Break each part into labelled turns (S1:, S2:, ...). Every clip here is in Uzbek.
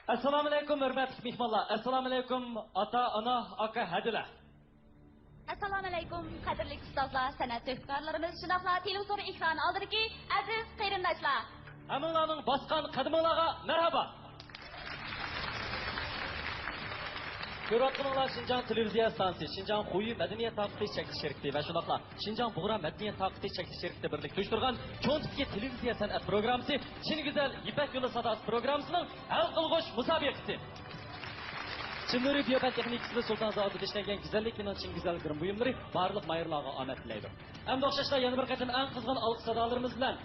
S1: Assalomu alaykum hurmatli mehmonlar. Assalomu alaykum ota, ona, aka, hadilar.
S2: Assalomu alaykum qadrli ustozlar, san'at tehkorlarimiz, shundoqla televizor ekrani oldidagi aziz qarindoshlar.
S1: Hammalarning bosgan qadamlarga marhaba. Ko'rayotganlar Şinjan televiziya stansiyasi, Şinjan Xuyi madaniyat taqdid chekilish shirkati va shundoqla Şinjan Bug'ra madaniyat taqdid chekilish shirkati birlikda uyushtirgan cho'ntiki televiziya san'at programmasi Chin Güzel Ipak yo'li sadosi programmasining hal qilg'uch musobaqasi. Chinuri Biyoban texnikasida Sulton zavodida ishlangan güzellik kino Chin Güzel grim buyumlari barliq mayrlarga omad tilaydi. Hamda o'xshashda yana bir qatim eng qizg'in alqış sadolarimiz bilan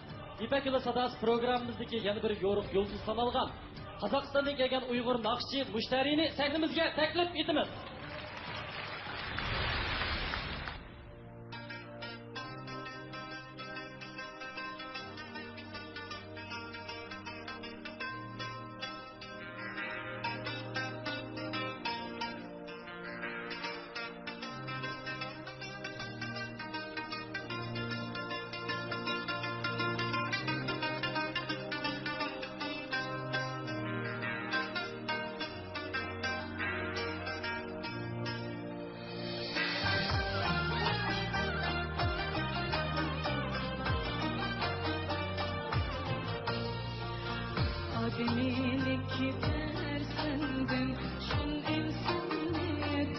S1: Ipak yo'li sadosi programmamizdagi yana bir yo'riq yulduz sanalgan Qozog'istondan kelgan Uyg'ur naqshchi mushtarini sahnimizga taklif etamiz.
S3: Ademilik gider senden, şun insanlık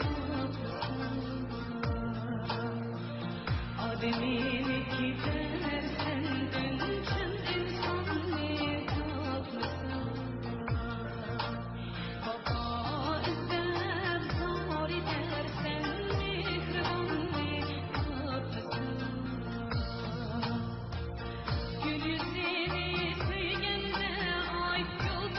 S3: Ademilik gider senden, şun insanlık Baba izler zor edersen, mihribanlık Gül yüzünü söygende ay yol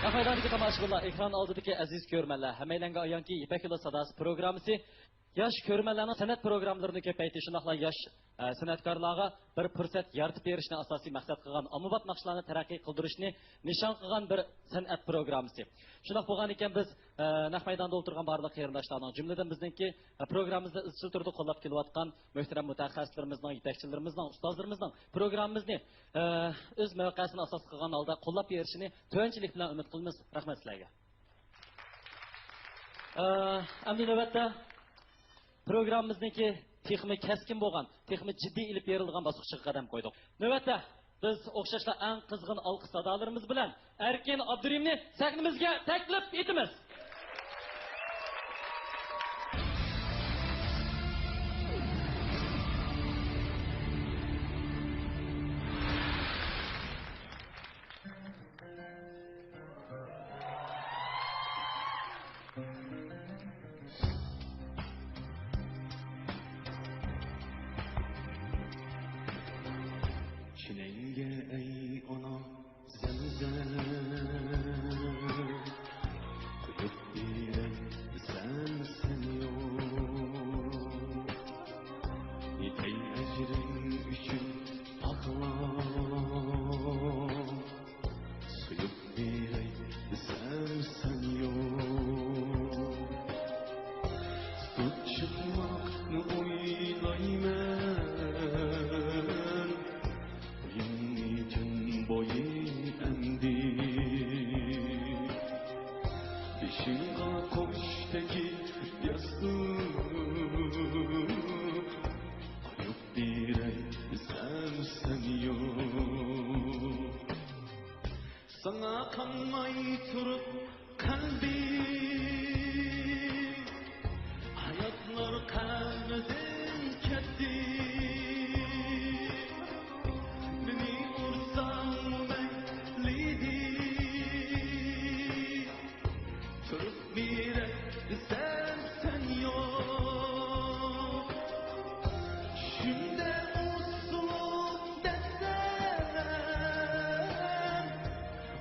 S1: Afaydandaki tomoshabinlar, ekran oldidagi aziz ko'rmanlar, hammalarga ayonki Ipak yo'li sadasi programmasi yosh ko'rmanlarning san'at programmalarini ko'paytirish, shundoqla yosh san'atkorlarga bir fursat yaratib berishni asosiy maqsad qilgan, ommabop naqshlarni taraqqiy qildirishni nishon qilgan bir san'at programmasi. Shundoq bo'lgan ekan biz naq maydonda o'tirgan barliq qarindoshlarning, jumladan bizningki programmamizda izchil turda qo'llab kelayotgan muhtaram mutaxassislarimizning, yetakchilarimizning, ustozlarimizning programmamizni o'z mavqesini asos qilgan holda qo'llab berishini to'yinchilik bilan umid qilamiz. Rahmat sizlarga. Endi navbatda programmamizniki texnik keskin bo'lgan, texnik jiddiy ilib berilgan bosqichga qadam qo'ydik. Navbatda biz o'xshashla eng qizg'in olqi sadolarimiz bilan Erkin Abdurimni sahnimizga taklif etamiz.
S4: Çilenge ey ona zemzem Kuyup direk sen yok Ey ecrin üçün akla Suyup direk sen yok Tut çıkmak uylaymen boyu endi Dişinga koştaki yastık Ayıp direk sen yok Sana kanmay turup kalbi Hayatlar kalbiden ketti sen yok Şimdi usulum desem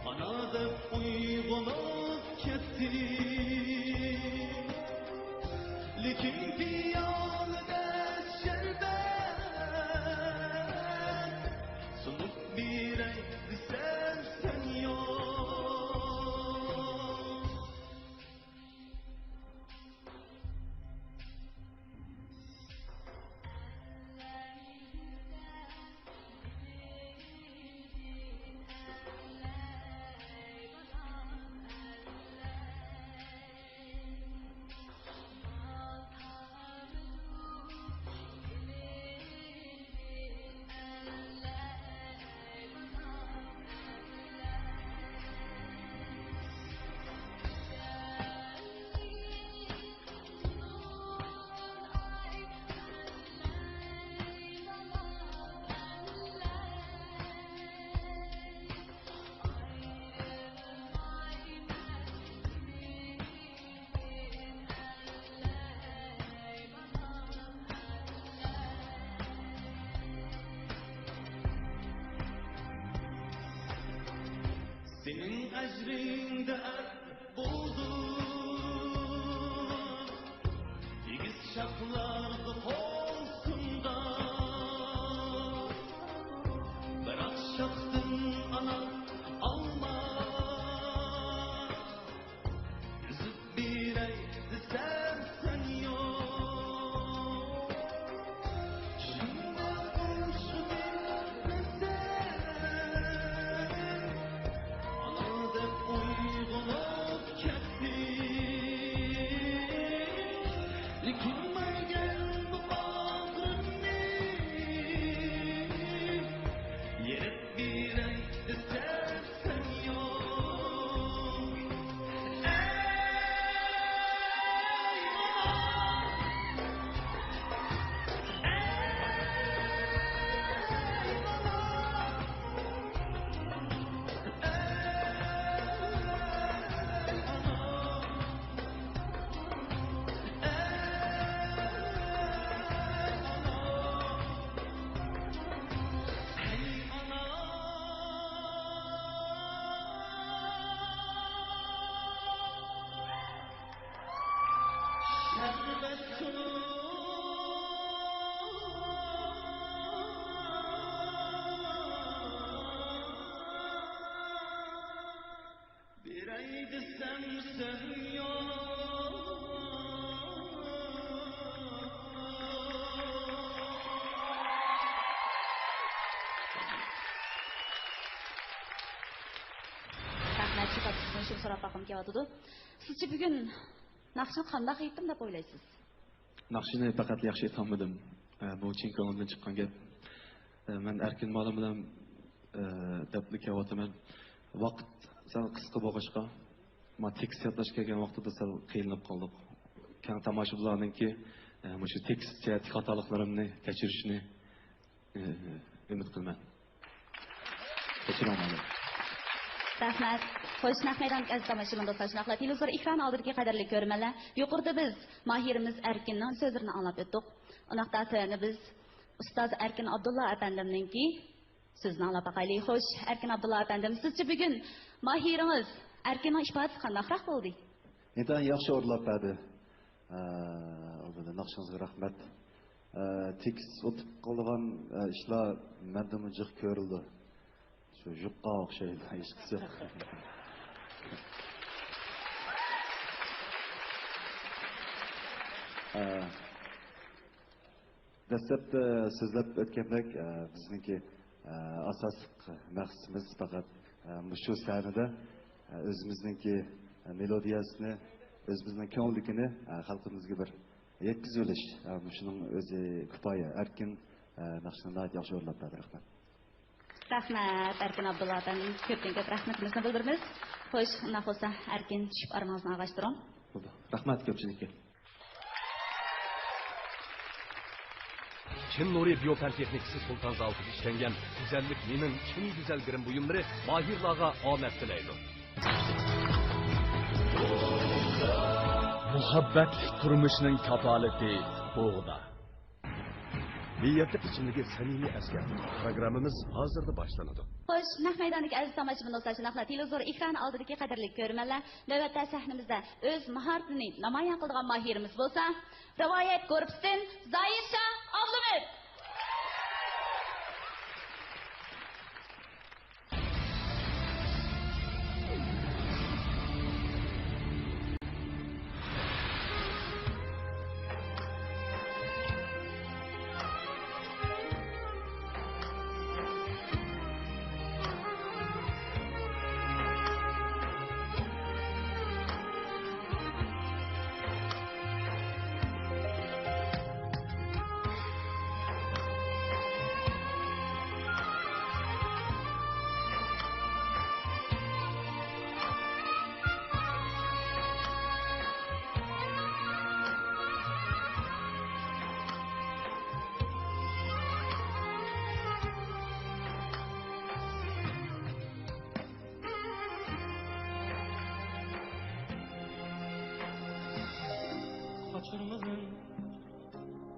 S4: Anadır uygulup ketti Lekin piyalede şerbet Sunup bir desem sen yok Senin ecrinde er buldum Digiz şaklardı kolsunda Bırak şaktın ana alma Yüzüp bir eydi sen yok Şimdi uçu uygulup ketti Lekin gel bu bağrını Yerip bir eydi sen
S2: so'rag'im kelyotidi. Sizcha bugun naqshni qanday aytdim deb o'ylaysiz?
S5: Naqshini faqat yaxshi aytolmadim. Bu chin ko'nglimdan chiqqan gap. Men erkin molim bilan debli kelyapman. Vaqt sal qisqa bo'lg'ishqa, men tekst yodlash kelgan vaqtida sal qiynalib qoldik. Keng tomoshabinlarninki shu tekst jihati xatoliklarimni kechirishni umid qilaman. Kechiraman.
S2: Rahmat. Xo'sh, naqmaydan aziz tomoshabin do'stlar, shunaqla televizor ekrani oldidagi qadrli ko'rmanlar, yuqorida biz mahirimiz Erkinning so'zlarini anglab o'tdik. Unaqda tani biz ustoz Erkin Abdulla apandimninki so'zini anglab boqaylik. Xo'sh, Erkin Abdulla apandim, sizcha bugun mahiringiz Erkinning ifodasi qandayroq bo'ldi?
S6: Neden yaxshi o'rlab berdi. Naqshingizga rahmat. Tekst o'tib qolgan ishlar menda mujiq ko'rildi. Shu juqqa o'xshaydi, hech qisi yo'q. Dastlabda so'zlab o'tgandek, bizniki asosiy maqsadimiz faqat shu sahnada o'zimizningki melodiyasini, o'zimizning ko'ngilligini xalqimizga bir yetkazib olish. Shuning o'zi kifoya. Erkin naqshni yaxshi o'rlab berdi. Rahmat.
S2: Rahmat Erkin Abdulla apandim, ko'pdan-ko'p rahmatimizni bildiramiz. Xo'sh, unda bo'lsa Erkin tushib armongizni ag'ashtiring.
S5: Rahmat ko'pchilikka.
S7: Çin Nuri Biyofen Teknikisi Sultan Zaltı'da işlengen güzellik nemin Çin güzelgirin buyumları mahirlağa amet dileydi. Muhabbet turmuşunun kapaleti buğda. Niyetlik içindeki samimi esker programımız hazırda başlanadı.
S2: Xo'sh, naq maydondagi aziz tomoshabin do'stlar, shunaqla televizor ekrani oldidagi qadrli ko'rmanlar, navbatda sahnamizda o'z mahoratini namoyon qilgan mahirimiz bo'lsa, rivoyat korpusidan Zoirsha Abdumir.
S4: Kaçırmadın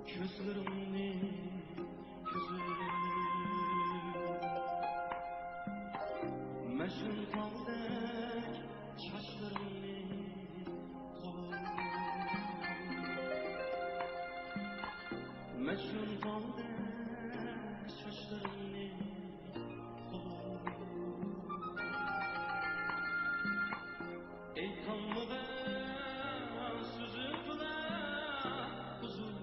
S4: gözlerimni gözüm Meşhur taldek çaşlarımni kolum Meşhur taldek çaşlarımni kolum Ey kanlı be sözüm uzun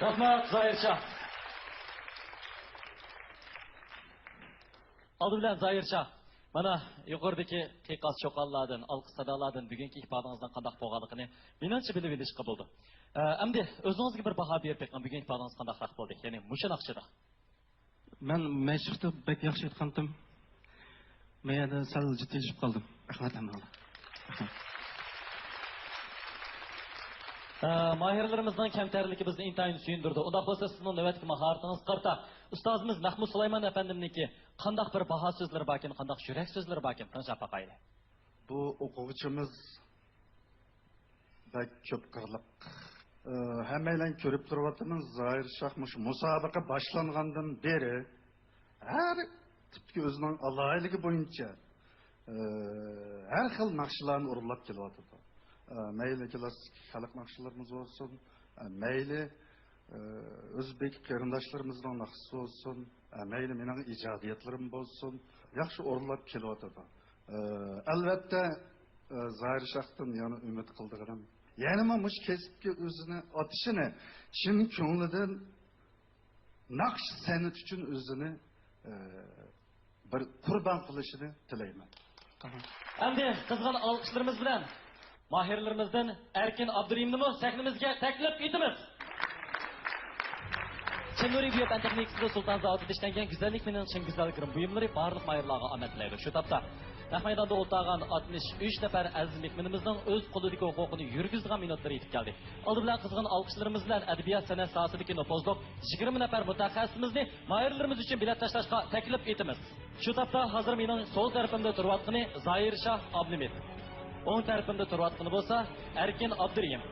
S1: Rahmat Zahirşah. Aldı bilen Zahirşah. Mana yuqoridagi qiyoqas cho'qonlardan, alqi sadolardan bugungi ifodangizdan qanday bo'lganligini menimcha bilib olishga bo'ldi. Endi o'zingizga bir baho berib bergan bugungi ifodangiz qanday bo'ldi? Ya'ni mushu naqshida.
S5: Men mashqda bek yaxshi aytgandim. Men yana sal jiddiyashib qoldim. Rahmat hammaga.
S1: Mahirlerimizden kemterliki bizni intayin suyundurdu. Oda bo'lsa sizning navbatki mahoratingiz qarta. Ustozimiz Mahmud Sulayman efendimniki qandaq bir baho so'zlari bakin, qandaq yurak so'zlari bakin tinglab baqayli.
S6: Bu o'quvchimiz bek ko'p qirliq. Hammaylar ko'rib turibmiz, Zoir Shohmush musobaqa boshlangandan beri har tipki o'zining aloyligi bo'yicha har xil naqshlarni o'rlab kelyapti. Mayli klassik xalq naqshlarimiz olsun, mayli o'zbek qarindoshlarımızdan naqshi olsun, mayli mening ijodiyatlarim bo'lsin, yaxshi o'rlab kelyapti. Albatta Zoir Shohdan yana umid qildiganim. Yani mush kesibga o'zini otishini, chin ko'nglidan naqsh san'at uchun o'zini bir qurbon qilishini tilayman.
S1: Endi qizg'in olqishlarimiz bilan mahirlerimizden Erkin Abdurahimni sahnimizga taklif etamiz. Çin Nuri Biyopan Texnikasida Sultan Zavodiga ishlangan güzellik bilan chin güzellik buyumlari barliq mahirlarga omad tilaydi. Shu topda naq maydonda o'ltirgan 63 nafar aziz mehmonimizning o'z qo'lidagi huquqini yurgizgan minutlari yetib keldi. Oldi bilan qizg'in olqishlarimiz bilan adabiyot san'at sohasidagi nufuzliq 20 nafar mutaxassisimizni mahirlarimiz uchun bilet tashlashga taklif etamiz. Shu topda hozir mening so'l tarafimda turayotgani Zoir Shoh Ablimit. O'ng tarafimda turayotgani bo'lsa Erkin Abdurahim.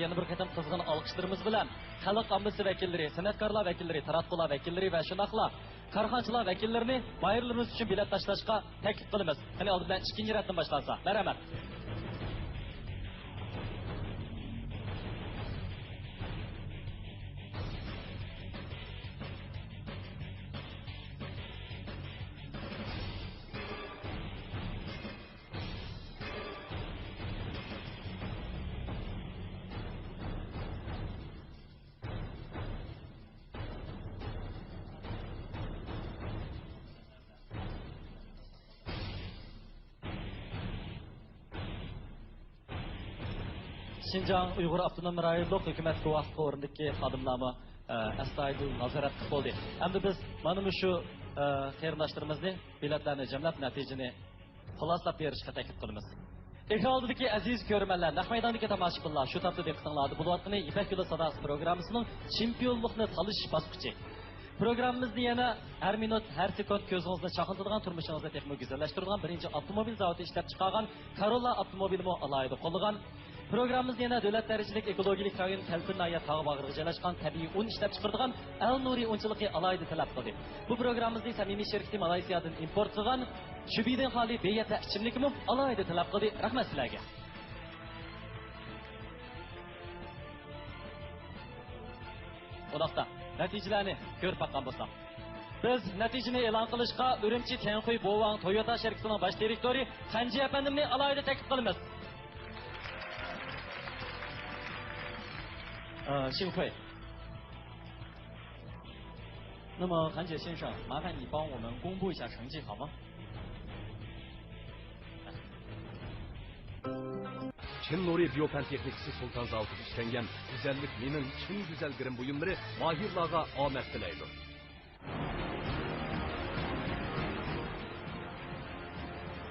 S1: Yana bir qatam qizg'in olqishlarimiz bilan xalq ommasi vakillari, san'atkorlar vakillari, taratqular vakillari va shunaqla korxonchilar vakillarini mahirlarimiz uchun bilet tashlashga taklif qilamiz. Qani oldi bilan ikkinchi ratdan boshlansa. Marhamat. Şinjan Uyghur Avtonom Rayonluq Hükümet Kuvvetli o'rnidagi xodimlarni astoydil nazorat qilib bo'ldi. Endi biz mana shu qarindoshlarimizni biletlarni jamlab natijani xuloslab berishga taklif qilamiz. Ekran oldidagi aziz ko'rmanlar, naq maydondagi tomoshabinlar, shu topda diqqatingizda bo'layotgani Ipak yo'li sadasi programmasining chempionlikni talish bosqichi. Programmamizni yana har minut, har sekund ko'zingizni chaqintirgan, turmushingizni texnik go'zallashtirgan birinchi avtomobil zavodi ishlab chiqargan Corolla avtomobilini alohida qo'llagan. Programmamiz yana davlat darajalik ekologik rayon Kalpinaya tog' bag'riga joylashgan tabiiy un ishlab chiqargan Al Nuri unchiligi alohida talab qildi. Bu programmamizning samimiy sherikti Malayziyadan import qilgan shubidan xoli beyata ichimlikmi alohida talab qildi. Rahmat sizlarga. Uloqda natijalarni ko'rib baqqan bo'lsak. Biz natijani e'lon qilishga Urumchi Tianhui Bowang Toyota sheriktining bosh direktori Qanji efendimni alohida taklif qilamiz. 幸会。那么韩姐先生，麻烦你帮我们公布一下成绩好吗？
S7: Çin Nuri Biyopan Texnikası Sultan Zavodiga ishlangan güzellik mening chin güzel girim buyumlari mahirlarga omad tilaydi.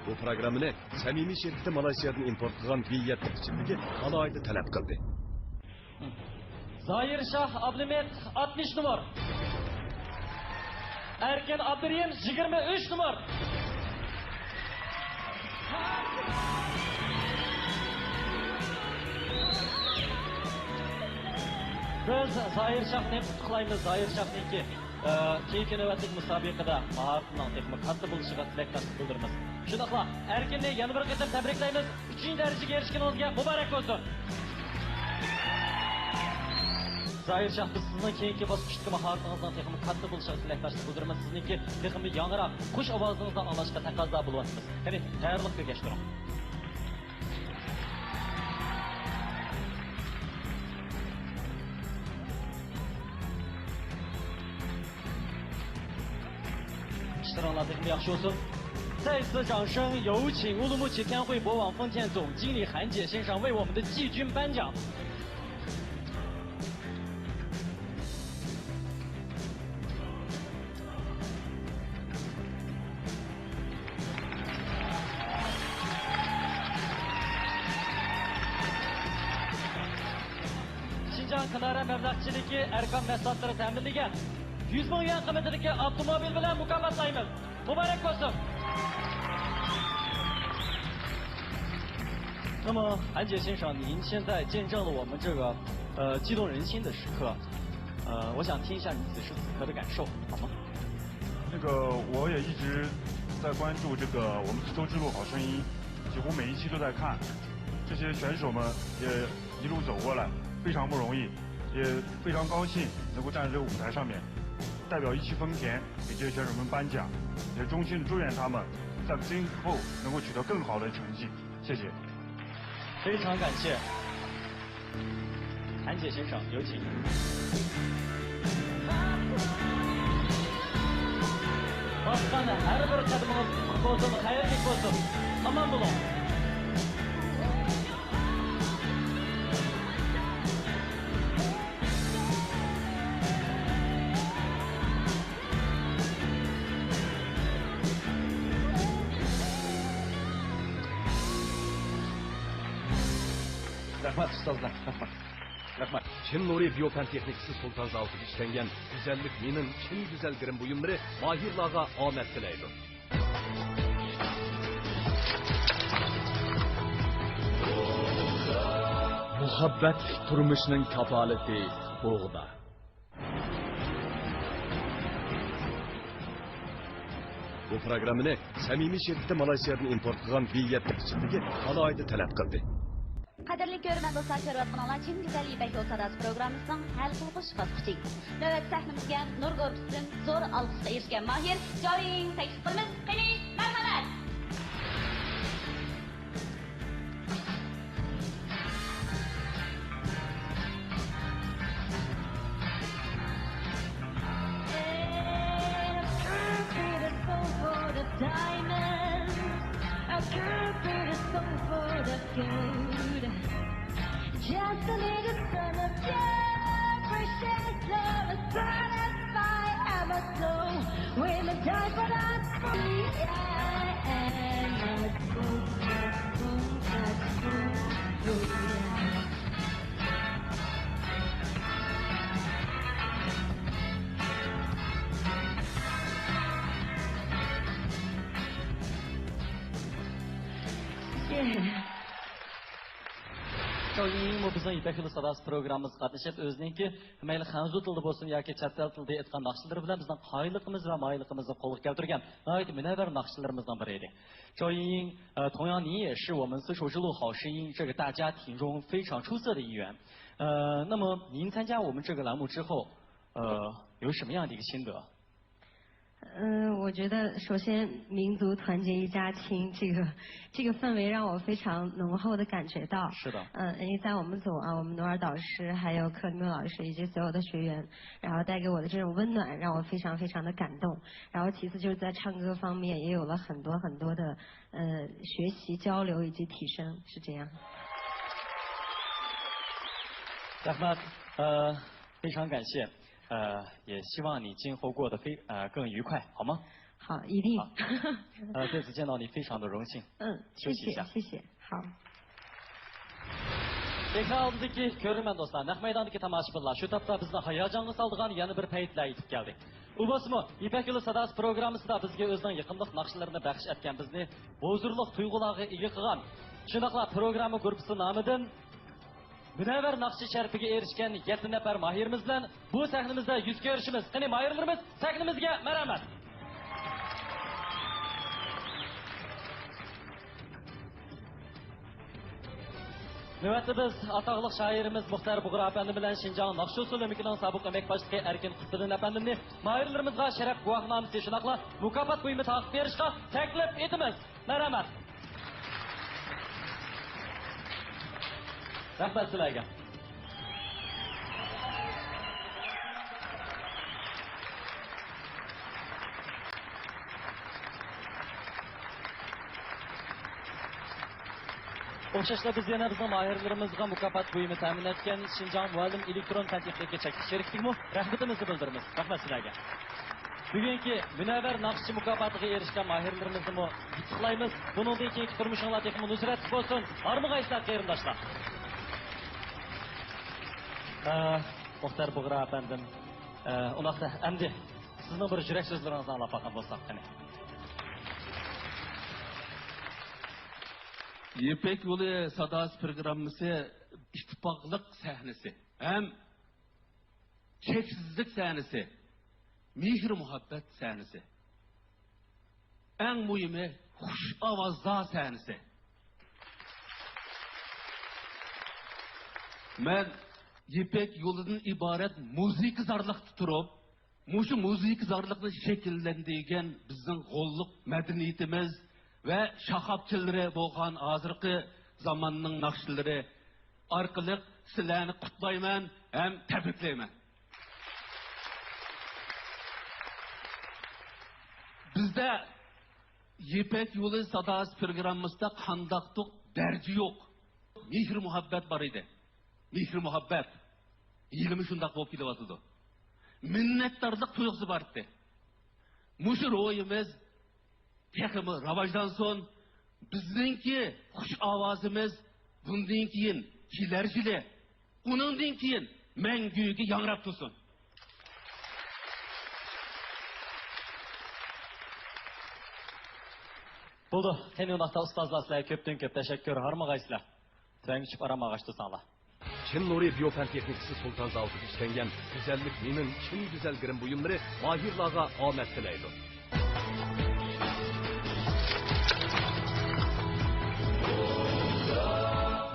S7: Bu programmani samimiy şirkati Malayziyadan import qilgan biyat ichimligi alohida talab qildi.
S1: Zoir Shoh Ablimit 60 numar. Erkin Abdurahim 23 numar. Biz Zoir Shohni qutlaymiz. Zoir Shohniki keyingi navbatlik musobaqada mahoratning texmi katta bo'lishiga tilakdoshlik bildiramiz. Shundoqla Erkinni yana bir qator tabriklaymiz. 3-darajaga erishganingizga muborak bo'lsin. Zahir Shah, biz sizning keyingi bosqichdagi mahoratingizning texmi katta bo'lishiga tilakdoshlik bildiramiz. Sizningki texmi yangroq, xush ovozingizdan anglashga taqozo bo'lyapsiz. Qani, tayyorlikka kechtiring.再次掌声，有请乌鲁木齐天汇博网丰田总经理韩姐先生为我们的季军颁奖。Şinjan Kınara Mevlakçılığı Erkan Mesatları teminligen 100 bin yuan kıymetindeki avtomobil bilen mukafatlayımız. Mübarek olsun. 那么，韩姐先生，您现在见证了我们这个激动人心的时刻，我想听一下你此时此刻的感受，好吗？
S8: 那个，我也一直在关注这个我们苏州之路好声音，几乎每一期都在看。这些选手们也一路走过来，非常不容易，也非常高兴能够站在这个舞台上面，代表一汽丰田给这些选手们颁奖，也衷心祝愿他们在今后能够取得更好的成绩。谢谢。
S1: 非常感谢，韩姐先生，有请。Basqani har bir qadamimiz bo'lsin, xayrlik bo'lsin. Omon bo'ling.
S5: Rahmat ustozlar, rahmat. Rahmat.
S7: Çin Nuri Biyofen Texnikisi Sultan Zavtı'da işlengen güzellik minin Çin güzel girim buyumları mahirlarga omet dileydi. Muhabbet turmuşunun kafaleti buğda. Bu programını samimiy şirketi Malaysiyadan import qilgan Viyet ichidagi alohida talab qildi.
S2: Qadrli ko'rman do'stlar, ko'rayotganlar Chin Güzel İpek Yol Sadasi programmasining hal qilg'uch bosqichi. Navbat sahnamizga nur ko'rsin, zo'r olqishga erishgan Mahir joying taklif qilamiz. Qani, marhamat.
S3: Just a little son of your precious love, a sun and fire, I'm a soul. Women die for us, and let's Yeah.
S1: Doim bu bizning İpek Yolu Sadasi programımız qatnashib o'ziniki mayli Xanzu tilida bo'lsin yoki chet el tilida aytgan naqshlari bilan bizning qoyilligimiz va mayligimizni qo'lga keltirgan g'oyat munavvar naqshlarimizdan biri edi. 赵莹莹，同样你也是我们丝绸之路好声音这个大家庭中非常出色的一员。那么您参加我们这个栏目之后，有什么样的一个心得？
S9: 我觉得首先民族团结一家亲，这个氛围让我非常浓厚的感觉到。
S1: 是的。
S9: 因为在我们组啊，我们努尔导师还有柯立明老师以及所有的学员，然后带给我的这种温暖，让我非常非常的感动。然后其次就是在唱歌方面也有了很多很多的学习交流以及提升，是这样。
S1: Rahmat，非常感谢。也希望你今后过得更愉快，好吗？
S9: 好，一定。
S1: 这次见到你非常的荣幸。休息一下。
S9: 谢谢。好。
S1: Ekran oldidagi ko'rman do'stlar, naq maydondagi tomoshabinlar, shu topda bizni hayajonga soldigan yana bir paytlar yetib keldik. U bo'lsa, İpek Yolu Sadasi programmasida bizga o'zining yaqinlik naqshlarini baxsh etgan, bizni huzurliq tuyg'ularga ega qilgan. Shunaqla programma guruhi nomidan Münevver Nakşi şerifiga erishgan 7 nafar mahirimiz bilan bu sahnamizda yuz ko'rishimiz. Qani mahirlarimiz sahnamizga marhamat. Növətdə biz ataqlıq şairimiz Muxtar Buğra əfəndi bilan Şinjan Nakşi usul ömrünün sabiq əmək başçısı Erkin Qutluddin əfəndini mahirlərimizə şərəf guvohnomasi shunaqla mukofot buyumi taqib berishga taklif etamiz. Marhamat. Rahmat sizlarga. O'xshashda biz yana bizning mahirlarimizga mukofot buyumi ta'min etgan Şinjan muallim elektron fan texnika chekish sherikligimi rahmatimizni bildiramiz. Rahmat sizlarga. Bugungi Münevver Nakşi mukofotiga erishgan mahirlarimizni qutluymiz. Buningdan keyingi turmushinglar texmi nusrat bo'lsin. Armag'aysizlar qarindoshlar. Muxtar Buğra efendim, unaqda endi sizning bir yurak so'zlaringizni anglab olgan bo'lsak qani.
S10: Yepek Yolu Sadası programması ittifaklık sahnesi, hem çeksizlik sahnesi, mihir muhabbet sahnesi, en mühimi hoş avazda sahnesi. Ben Yepek Yolu'nun ibaret müzik zarlık tuturup, muşu müzik zarlıklı şekillendiğen bizim golluk medeniyetimiz ve şahapçıları boğan hazırki zamanının nakşileri arkalık sizlerini kutlayman hem tebriklayman. Bizde Yepek Yolu Sadası programımızda kandaktık derci yok. Mihir muhabbet var idi. Mihir muhabbet. İlimi şundak bolup kelyaptı. Minnettarlık tuygusu bardı. Muşu royimiz texmi ravajdan so'ng bizningki xush ovozimiz bundan keyin kelarjili, uningdan keyin manguga yangrab tursin.
S1: Bo'ldi. Qani undaqda ustozlar sizlarga ko'pdan ko'p tashakkur. Harmag'aysizlar. Tang ichib aramag'ash tursanglar.
S7: Çin Nuri Biyofen Teknikisi Sultan Zavut'u işlengen güzellik minin Çin güzel girim buyumları mahirlağa amet dileydi.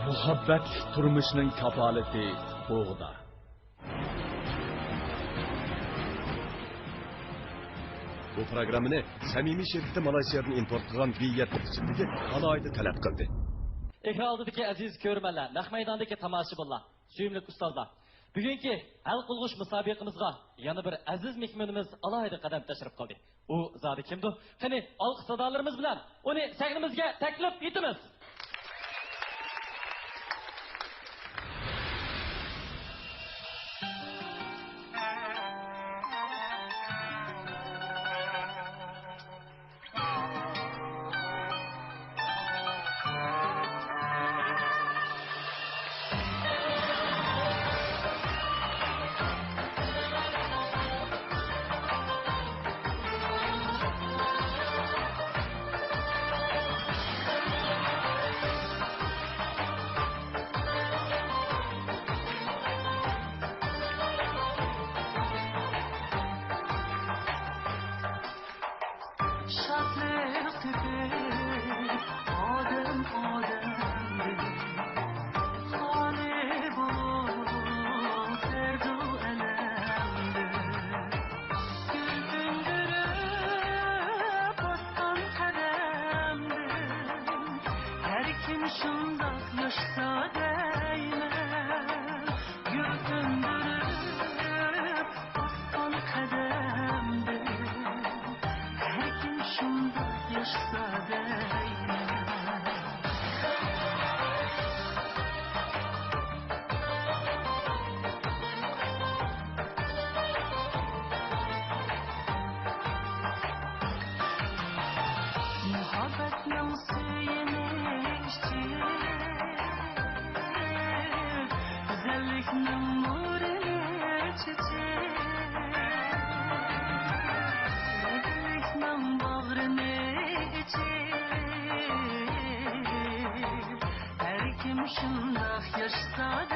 S7: Muhabbet turmuşunun kapaleti buğda. Bu programını samimiy şirketi Malaysiyadan import qilgan Biyat tizimidagi alohida talab qildi.
S1: Ekran oldidagi aziz ko'rmanlar, naq maydondagi tomoshabinlar, suyimli ustozlar. Bugungi hal qilg'ish musobaqamizga yana bir aziz mehmonimiz alohida qadam tashrif qildi. U zodi kimdir? Qani olqis sadolarimiz bilan uni sahnamizga taklif etamiz.
S3: Şundak yaşta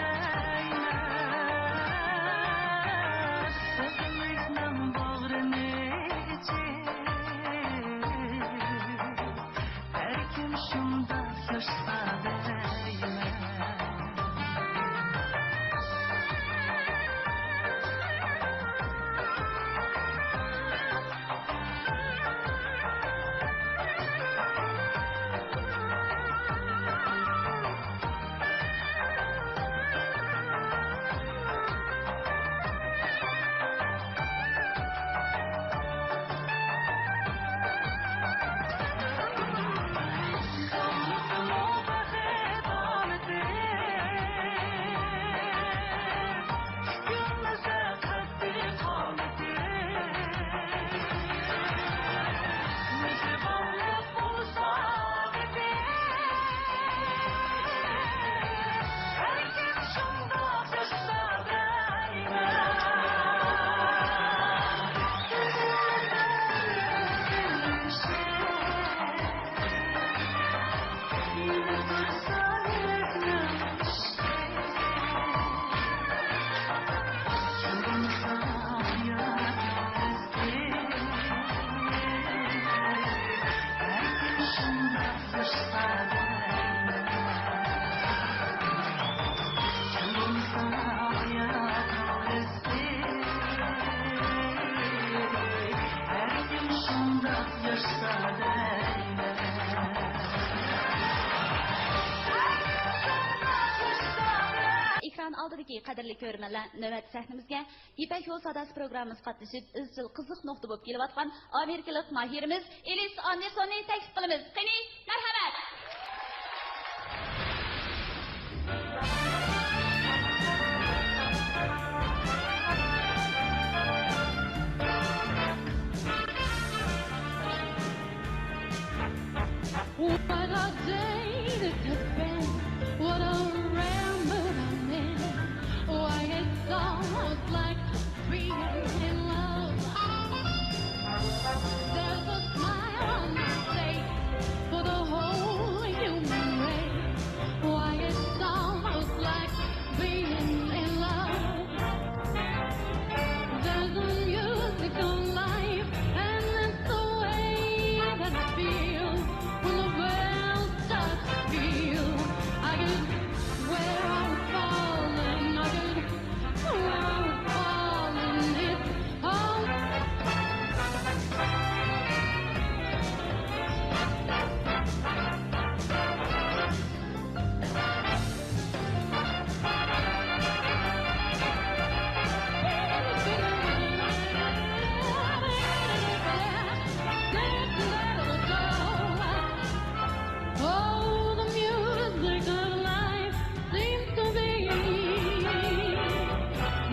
S2: Aldırki qadirli ko'rmanlar, navbat sahnimizga İpek Yol Sadası programımız qatnashib, izchil qiziq nuqta bo'lib kelayotgan Amerikalik mahirimiz Elis Andersonni taklif qilamiz. Qani, marhamat.
S3: What a day this has been, what a ramble I'm in. Why it's almost like being in love. There's a smile on my face for the whole human race. Why it's almost like being in love. There's a musical life, and it's the way that I feel when the world starts to feel. I could swear I was falling, I could swear I was falling. It's all oh, the music of life seems to be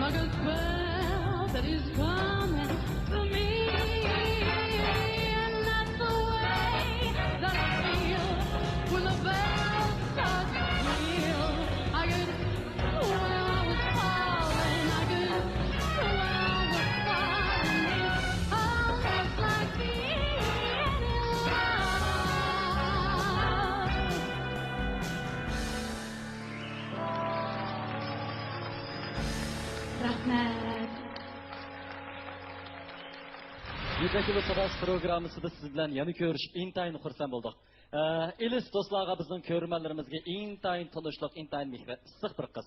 S3: like a spell that is coming to me, and that's the way that I feel when the bells start to peal. I could swear I was falling, I could swear I was falling. It's almost like being in love. Rahmat.
S1: İpek Yolu Sadası programısında siz bilan yana ko'rish intayin xursand bo'ldik. Elis do'stlarga bizning ko'rmanlarimizga intayin tanishlik, intayin mehr, issiq bir qiz.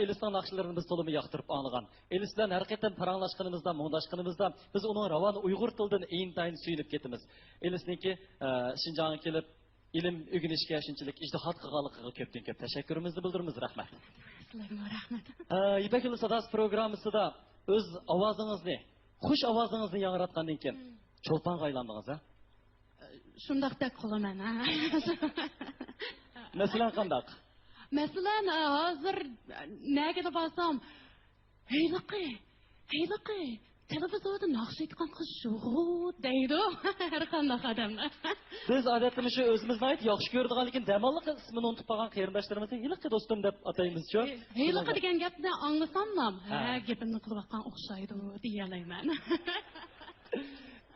S1: Elisning naqshlarini biz to'liq yoqtirib anglagan. Elis bilan haqiqatan paranglashganimizda, muңdashganimizda biz uning ravon Uyg'ur tilidan intayin suyunib ketamiz. Elisniki Şinjanga kelib ilim o'rganishga shunchalik ijtihod qilganligiga ko'pdan ko'p tashakkurimizni bildiramiz. Rahmat.
S3: Rahmat.
S1: İpek Yolu Sadası programısında o'z ovozingizni, xush ovozingizni yangiratgandan keyin cho'lponga aylandingiz, ha?
S3: Shundaqdek qilaman, ha.
S1: Masalan qandaq?
S3: Masalan, hozir nega borsam, heyliqi, televizorda naqsh aytgan qiz shu deydi har qanday odamlar.
S1: Biz odatda shu o'zimizni aytib yaxshi ko'radigan, lekin damalliq ismini unutib qolgan qarindoshlarimizni hiliqi do'stim deb ataymiz-ku.
S3: Heyliqi degan gapni anglasamlam, ha, gapimni qilayotgan o'xshaydi deyalayman.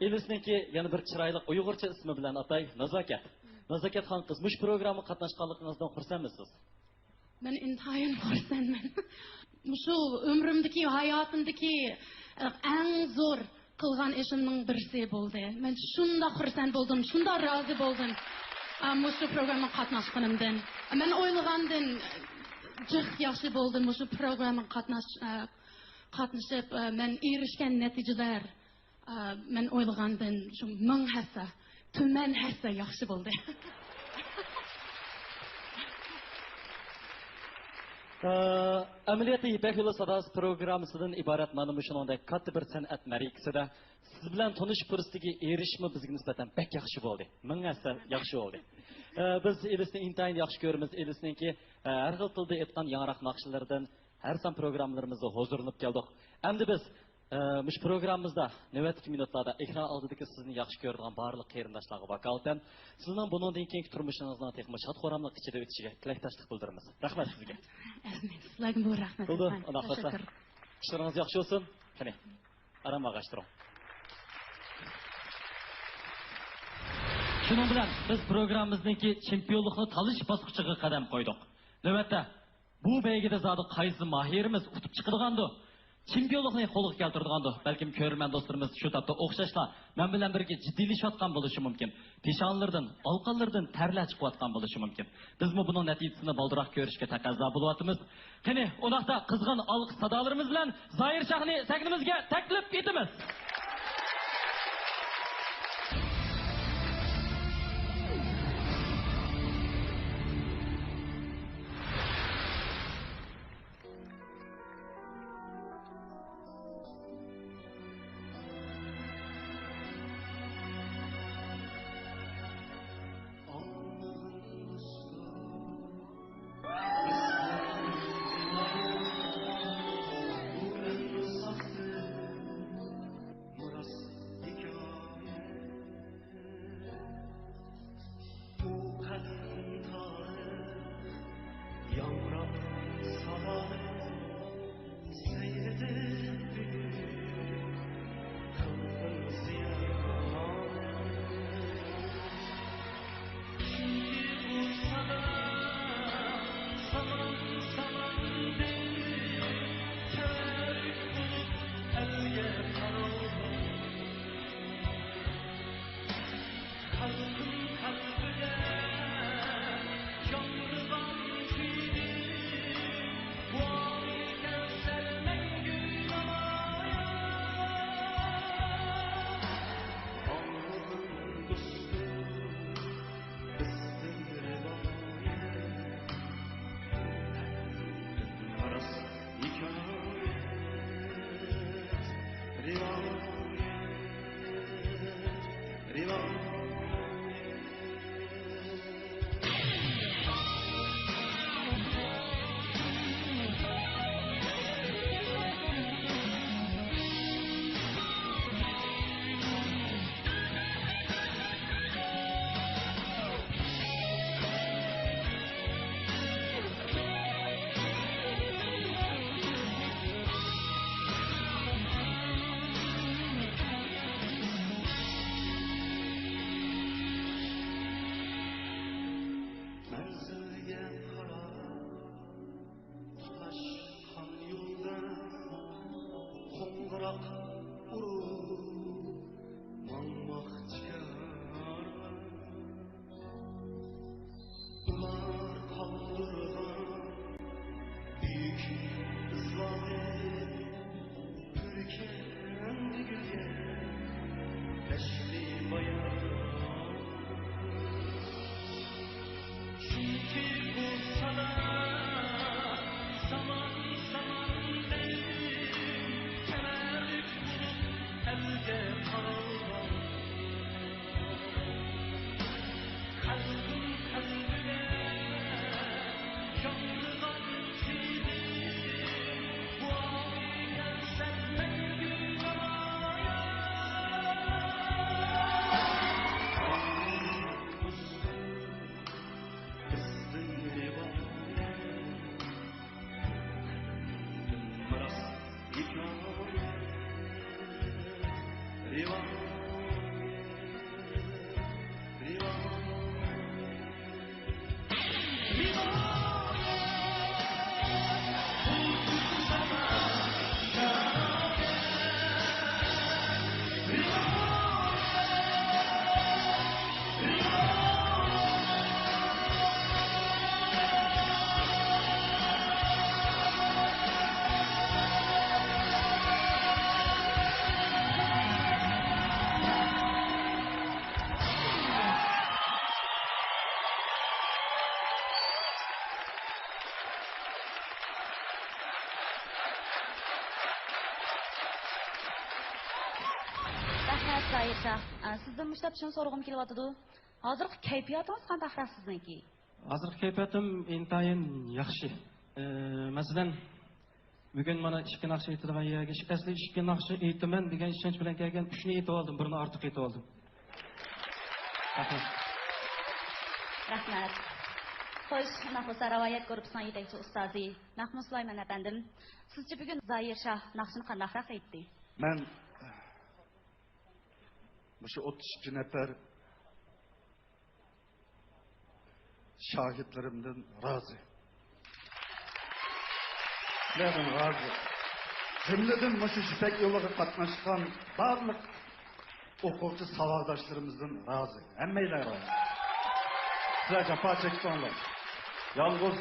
S1: Elisniki yana bir chiroyli Uyg'urcha ismi bilan atay Nazokat. Nazokat xon qiz, mush programma qatnashganligingizdan xursandmisiz?
S3: Men intayin xursandman. Shu umrimdagi, hayotimdagi eng zo'r qilgan ishimning birisi bo'ldi. Men shunda xursand bo'ldim, shunda rozi bo'ldim. Şu programma qatnaşqanımdan. Men oylagandan cıx yaxşı boldu şu programma qatnaşıp men erişken neticeler men oylagandan şu 1000 hassa, tümen hassa yaxşı boldu.
S1: Ameliyatı İpek Yolu Sadası programısından ibaret mana şuningdek katta bir san'at marikasida siz bilan tanish fursatiga erishishmi bizga nisbatan bek yaxshi bo'ldi. Ming hassa yaxshi bo'ldi. Biz Elisni intayin yaxshi ko'ramiz. Elisniki har xil tilda aytgan yangroq naqshlardan har san programmalarimizni hozirlanib keldik. Endi biz mush programmamizda navbatdagi minutlarda ekran oldidagi sizni yaxshi ko'radigan barliq qarindoshlarga vakolatan sizning bundan keyingi turmushingizning texnik shodxo'ramlik ichida o'tishiga tilakdoshlik bildiramiz. Rahmat sizga.
S3: Rahmat. Sizlarga bu rahmat.
S1: Teşekkür. İşleriniz yaxshi olsun. Qani, aram ağaçtırın. Şunun bilan biz programmamizdagi chempionlikni tanlash bosqichiga qadam qo'ydik. Navbatda bu baygida zodi qaysi mahirimiz o'tib chiqadigandu? Chempionlikni qo'lga keltirdigandi. Balkim ko'rman do'stlarimiz shu topda o'xshashlar men bilan birga jiddiylashayotgan bo'lishi mumkin. Peshonlardan, olqonlardan tarlar chiqayotgan bo'lishi mumkin. Bizmi buning natijasini baldiroq ko'rishga taqozo bo'lyapmiz. Qani, unoqda qizg'in olq sadolarimiz bilan Zoir Shahni sahnimizga taklif etamiz.
S2: Zahir Şah, sizden müştab şunu sorğum kelyapdydy. Hazırkı kayfiyatyňyz qandaqrak sizniki?
S11: Hazırkı kayfiyatim intayin yaxshi. Masalan, bugun mana ikki naqsh aytadigan yerga asli ikki naqsh aytaman degan ishonch bilan kelgan, uchni aytib oldim, birini ortiq aytib oldim.
S2: Rahmat. Xo'sh, naqsa rivoyat guruhining yetakchi ustozi Mahmud Sulayman afandim, sizcha bugun Zahir Şah naqshini qandaqrak aytdi?
S6: Ben şu 32 nefer şahitlerimden razı. Neden razı? Cümleden şu İpek yoluna katlaşkan barlık okuvchi savakdaşlarımızdan razı. Hemmeyle razı. Sizler capa çektiğinler. Yalnız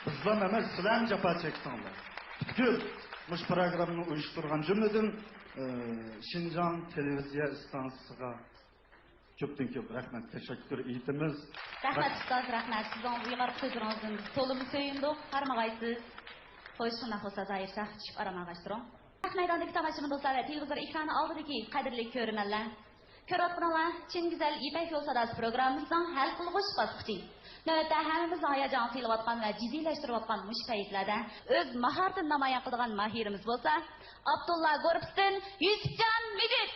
S6: bizden emez sizler capa çektiğinler. Bütün bu programını uyuşturgan cümleden Şinjan Televizya İstansiyasiga köpten köp rahmet, teşekkür etimiz.
S2: Rahmat ustoz, rahmat. Sizning bu yuqori so'zlaringizdan to'liq suyundik. Qarmag'aysiz. Xo'sh, shunday bo'lsa Zahir Şah chiqib aramag'ashtiring. Maydondagi tomoshabin do'stlar va televizor ekrani oldidagi qadrli ko'rmanlar. Ko'rayotganlar, chin go'zal Ipak yo'l sadosi programmasining hal qilg'uch bosqichi. Navbatda hammamiz hayajon qilayotgan va jiddiylashtirilayotgan mush paytlarda o'z mahoratini namoyon qiladigan mahirimiz bo'lsa, Abdulla Go'ribston Yusufjon Mijit.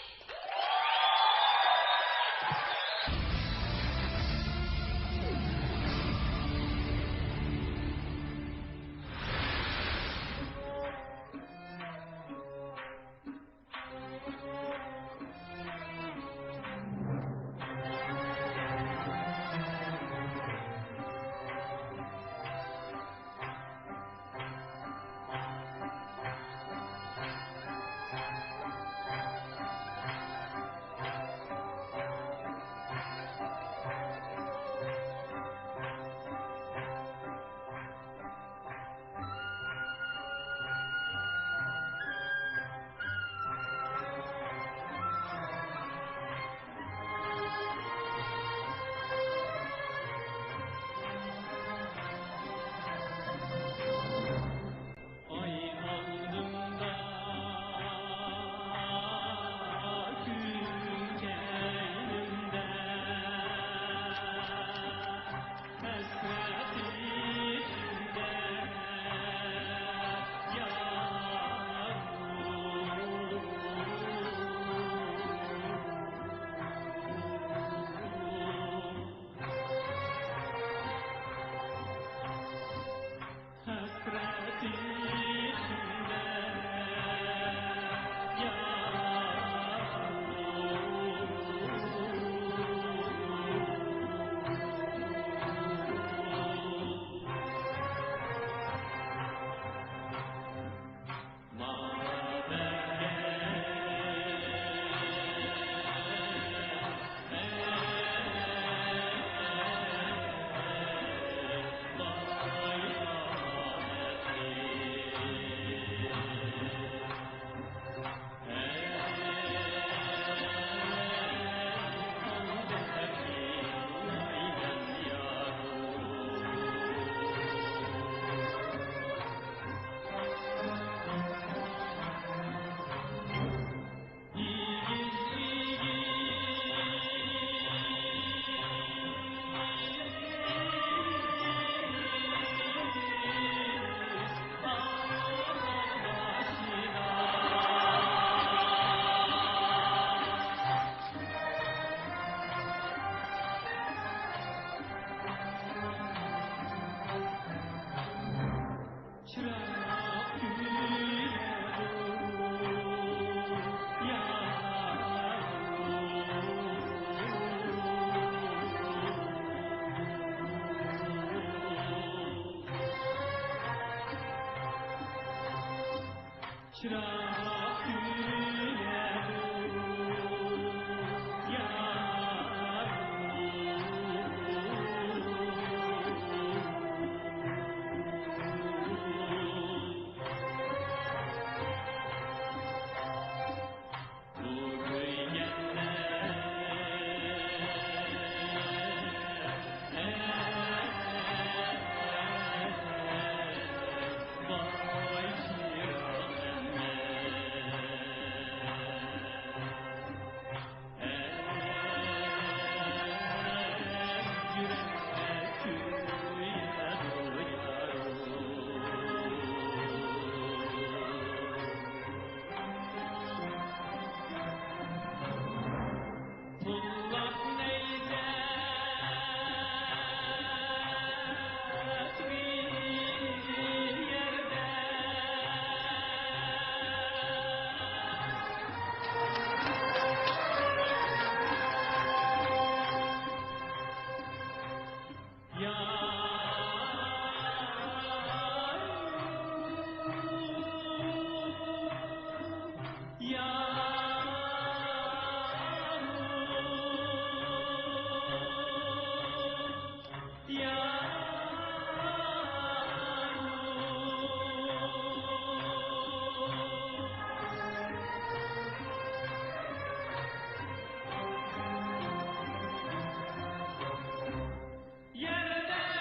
S4: Yerden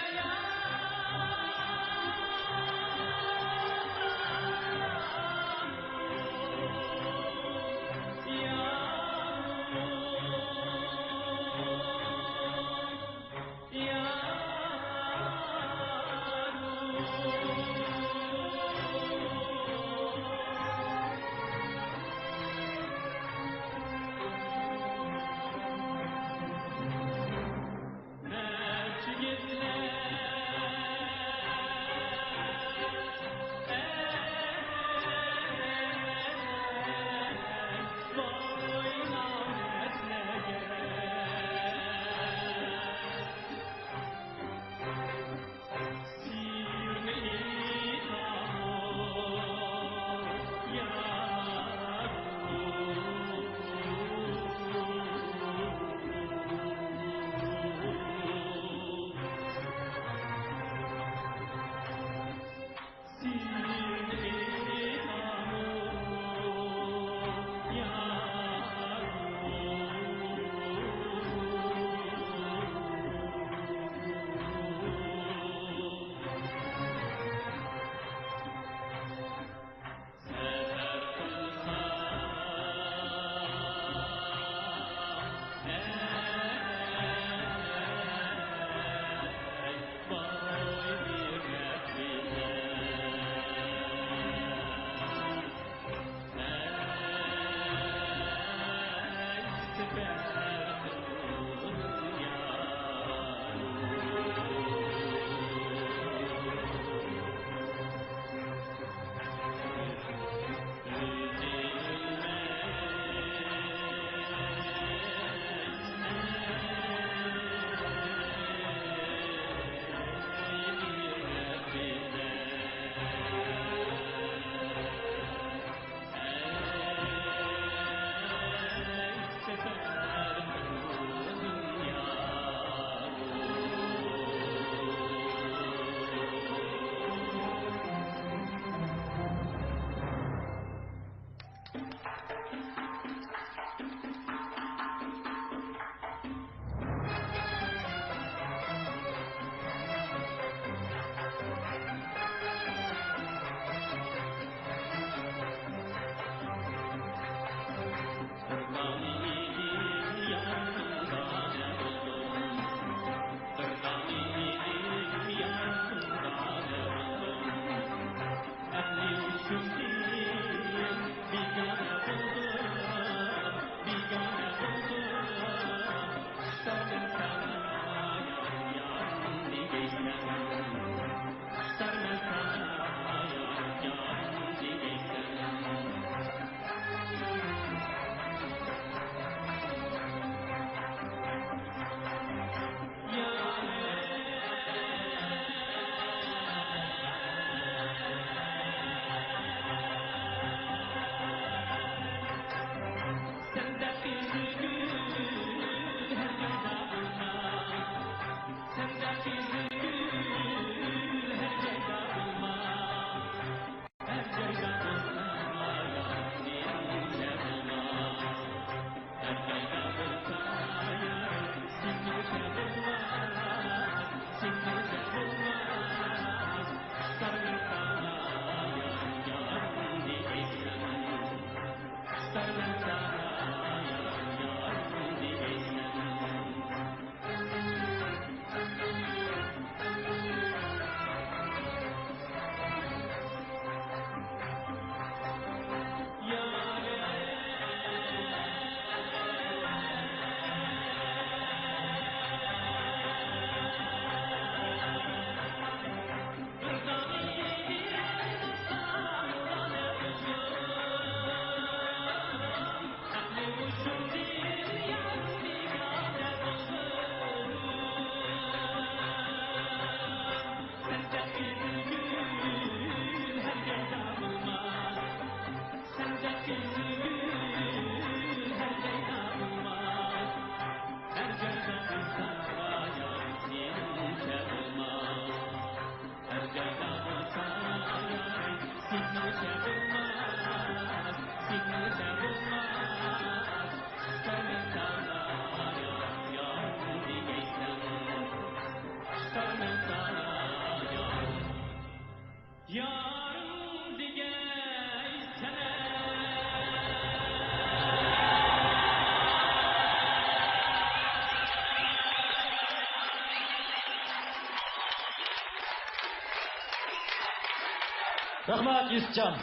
S1: Rahmat Yusufjon.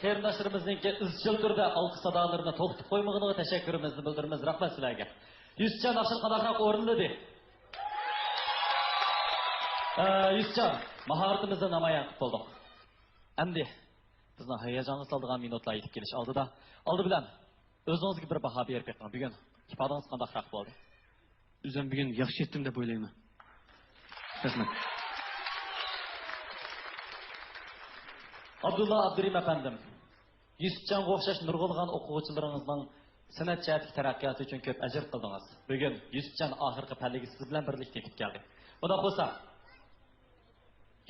S1: Qarindoshlarimizningki izchil turda olqi sadolarini to'xtatib qo'ymaganiga tashakkurimizni bildiramiz. Rahmat sizlarga. Yusufjon naqshini qanaqroq o'rinladi? Yusufjon, mahoratimizni namoyon qilib bo'ldik. Endi bizni hayajonga soladigan minutlar yetib kelish oldida, oldi bilan o'zingizga bir baho berib beqing. Bugun ifodangiz qanaqroq bo'ldi?
S11: O'zim bugun yaxshi yetdim deb o'ylayman. Rahmat.
S1: Abdullah Abdurim efendim, Yusufjonga o'xshash nurg'ulg'an o'quvchilaringizning san'at jihatdagi taraqqiyoti uchun ko'p ajr qildingiz. Bugun Yusufjon oxirgi pallaga siz bilan birlikda yetib keldi. Bunda bo'lsa,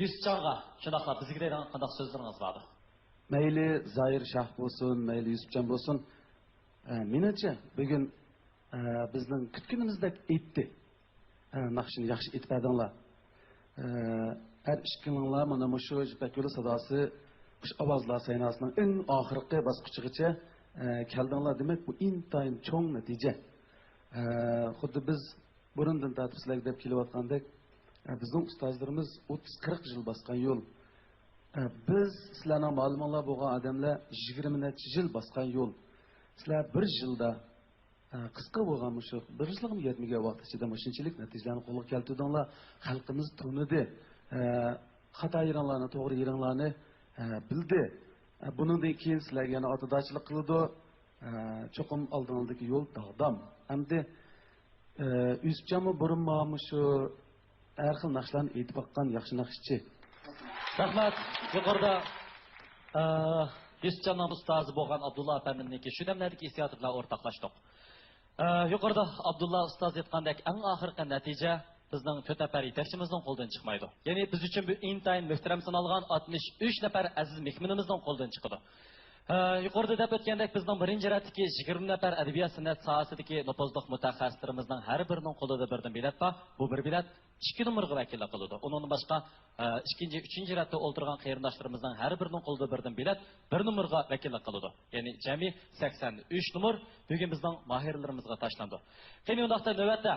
S1: Yusufjonga shunaqla bizga deydigan qanday so'zlaringiz bor?
S6: Mayli Zoir Shah bo'lsin, mayli Yusufjon bo'lsin, menimcha bugun bizning kutganimizdek aytdi. Naqshini yaxshi aytib berdinglar. Her ishkilinglar mana shu Ipak yo'li sadosi, qush ovozlar saynasining eng oxirgi bosqichigacha keldinglar demak, bu intayin cho'ng natija. Xuddi biz burundan tartib sizlarga deb kelayotgandek, bizning ustozlarimiz 30-40 yil bosgan yo'l. Biz sizlarning ma'lumotlar bo'lgan odamlar 20 necha yil bosgan yo'l. Sizlar bir yilda qisqa bo'lgan shu bir yilga yetmagan vaqt ichida shunchalik natijalarni qo'lga keltirdinglar. Xalqimiz tunidi. Xato yeringlarni, to'g'ri yeringlarni bildi. Buningdan keyin sizlarga yana otadochilik qildi. Cho'qim oldinildagi yo'l dog'dam. Endi Yusufjonmi burunmi shu har xil naqshlarni aytib baqqan yaxshi naqshchi.
S1: Rahmat. Yuqorida Yusufjonning ustozi bo'lgan Abdullah efendimniki shu damlardagi hissiyoti bilan o'rtoqlashdik. Yuqorida Abdullah ustoz aytgandek, eng oxirgi natija bizning 4 nafar yetakchimizning qo'ldan chiqmaydi. Ya'ni biz uchun bu intayin muhtaram sanalgan 63 nafar aziz mehmonimizning qo'ldan chiqadi. Yuqorida deb o'tgandek, bizning birinchi ratdagi 20 nafar adabiyot san'at sohasidagi nopozliq mutaxassislarimizning har birining qo'lida birdan bilet bor. Bu bir bilet 2 numaraga vakillik qiladi. Undan boshqa ikkinchi, uchinchi ratda o'ltirgan qarindoshlarimizning har birining qo'lida birdan bilet 1 numaraga vakillik qiladi. Ya'ni jami 83 numar bugun bizning mahirlarimizga tashlandi. Qani undaqda navbatda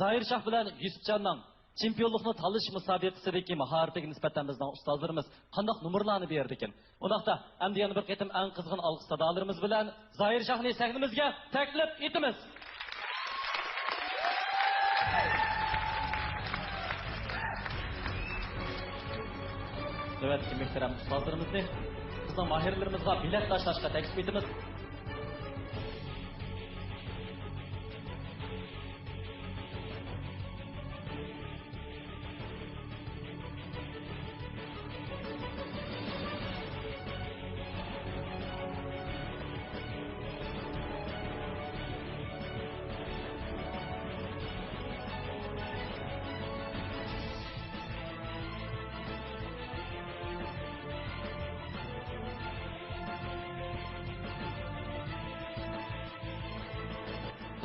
S1: Zoir Shah bilan Yusufjonning chempionlikni tanlash musobaqasidagi mahoratiga nisbatan bizning ustozlarimiz qanday numurlarni berdi ekan. Undaqda endi yana bir qatim eng qizg'in olqi sadolarimiz bilan Zoir Shahni sahnamizga taklif etamiz. Navbatdagi muhtaram ustozlarimizni bizning mahirlarimizga bilet tashlashga taklif etamiz.